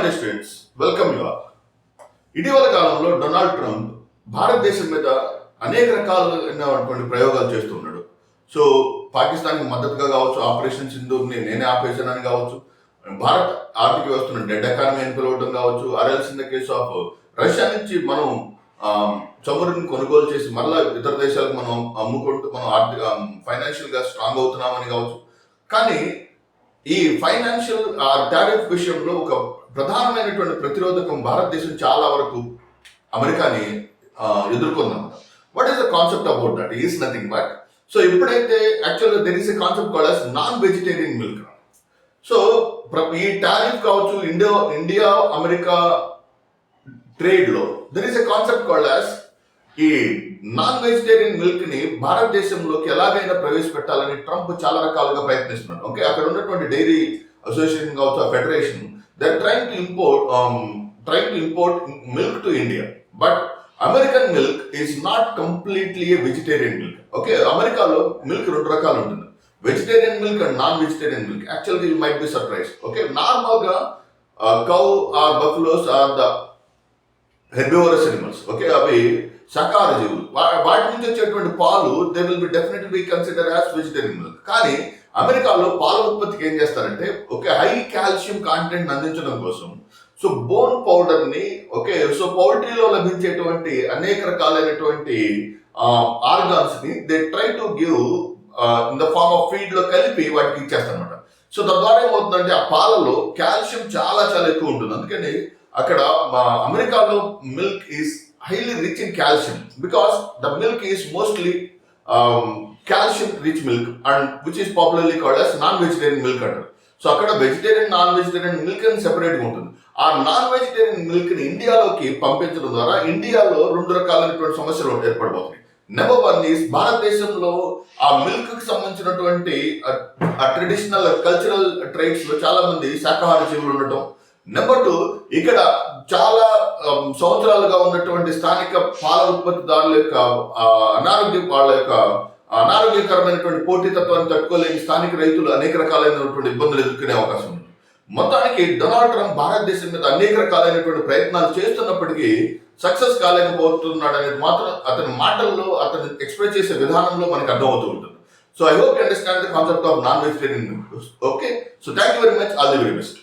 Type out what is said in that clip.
Dear students, welcome you all. ఇటీవల కాలంలో Donald Trump భారతదేశం మీద అనేక రకాలైనటువంటి ప్రయోగాలు చేస్తున్నాడు. సో పాకిస్తాన్కి మద్దతుగా కావచ్చు, ఆపరేషన్ సింధూర్ని నేనే ఆపేసానని కావచ్చు, భారత్ ఆర్థిక వ్యవస్థను డెడ్ ఎకానమీ అని పిలవడం కావచ్చు, or else in the case of Russia నుంచి మనం చమురుని కొనుగోలు చేసి మళ్ళీ ఇతర దేశాలకు మనం అమ్ముకుంటూ మనం ఆర్థిక ఫైనాన్షియల్ గా స్ట్రాంగ్ అవుతున్నామని కావచ్చు. కానీ ఈ ఫైనాన్షియల్ టారిఫ్ విషయంలో ఒక ప్రధానమైనటువంటి ప్రతిరోధకం భారతదేశం చాలా వరకు అమెరికాని ఎదుర్కొందాం. What is the concept about that? Is nothing but, so ఎప్పుడైతే యాక్చువల్గా there is a concept called as non vegetarian milk. So ఈ టారిఫ్ కావచ్చు, ఇండియా అమెరికా ట్రేడ్ లో there is a concept called as ఈ నాన్ వెజిటేరియన్ మిల్క్ ని భారతదేశంలోకి ఎలాగైనా ప్రవేశపెట్టాలని Trump చాలా రకాలుగా ప్రయత్నిస్తున్నాడు. ఓకే, అక్కడ ఉన్నటువంటి డైరీ అసోసియేషన్ కావచ్చు, ఆ federation, they are trying to import milk to India. But American milk is not completely a vegetarian milk. Okay, అమెరికాలో మిల్క్ రెండు రకాలు ఉంటుంది, vegetarian milk and non vegetarian milk. యాక్చువల్గా you might be surprise. Okay, normal గా cow or buffaloes are the herbivorous animals. Okay, అవి శాకాహార జీవులు. వాటి నుంచి వచ్చేటువంటి పాలు they will be definitely consider as vegetarian milk. కానీ అమెరికాలో పాల ఉత్పత్తికి ఏం చేస్తారంటే, ఓకే, హై కాల్షియం కాంటెంట్ అందించడం కోసం సో బోన్ పౌడర్ ని, ఓకే, సో పౌల్ట్రీలో లభించేటువంటి అనేక రకాలైనటువంటి ఆర్గాన్స్ ని they try to give in the form of feed లో కలిపి వాటికి ఇచ్చేస్తారనమాట. సో తద్వారా ఏమవుతుందంటే ఆ పాలలో కాల్షియం చాలా చాలా ఎక్కువ ఉంటుంది. అందుకని అక్కడ అమెరికాలో milk is highly rich in calcium because the milk is mostly calcium rich milk and which is popularly called as non-vegetarian milk అంటారు. సో అక్కడ వెజిటేరియన్ నాన్ వెజిటేరియన్ మిల్క్ అని సెపరేట్ గా ఉంటుంది. ఆ నాన్ వెజిటేరియన్ మిల్క్ ని ఇండియాలోకి పంపించడం ద్వారా ఇండియాలో రెండు రకాలైనటువంటి సమస్యలు ఏర్పడబోతున్నాయి. నెంబర్ వన్ ఈస్ భారతదేశంలో ఆ మిల్క్ కి సంబంధించినటువంటి ట్రెడిషనల్ కల్చరల్ ట్రైట్స్ లో చాలా మంది శాకాహార జీవులు ఉండటం. నెంబర్ టూ, ఇక్కడ చాలా సంవత్సరాలుగా ఉన్నటువంటి స్థానిక పాల ఉత్పత్తిదారుల యొక్క అనారోగ్యకరమైనటువంటి పోటీతత్వాన్ని తట్టుకోలేని స్థానిక రైతులు అనేక రకాలైనటువంటి ఇబ్బందులు ఎదుర్కొనే అవకాశం ఉంది. మొత్తానికి డొనాల్డ్ ట్రంప్ భారతదేశం మీద అనేక రకాలైనటువంటి ప్రయత్నాలు చేస్తున్నప్పటికీ సక్సెస్ కాలేకపోతున్నాడు అనేది మాత్రం అతని మాటల్లో, అతను ఎక్స్ప్రెస్ చేసే విధానంలో మనకు అర్థమవుతూ ఉంటుంది. So I hope you understand the concept of non vegetarian. Okay, so thank you very much, all the very best.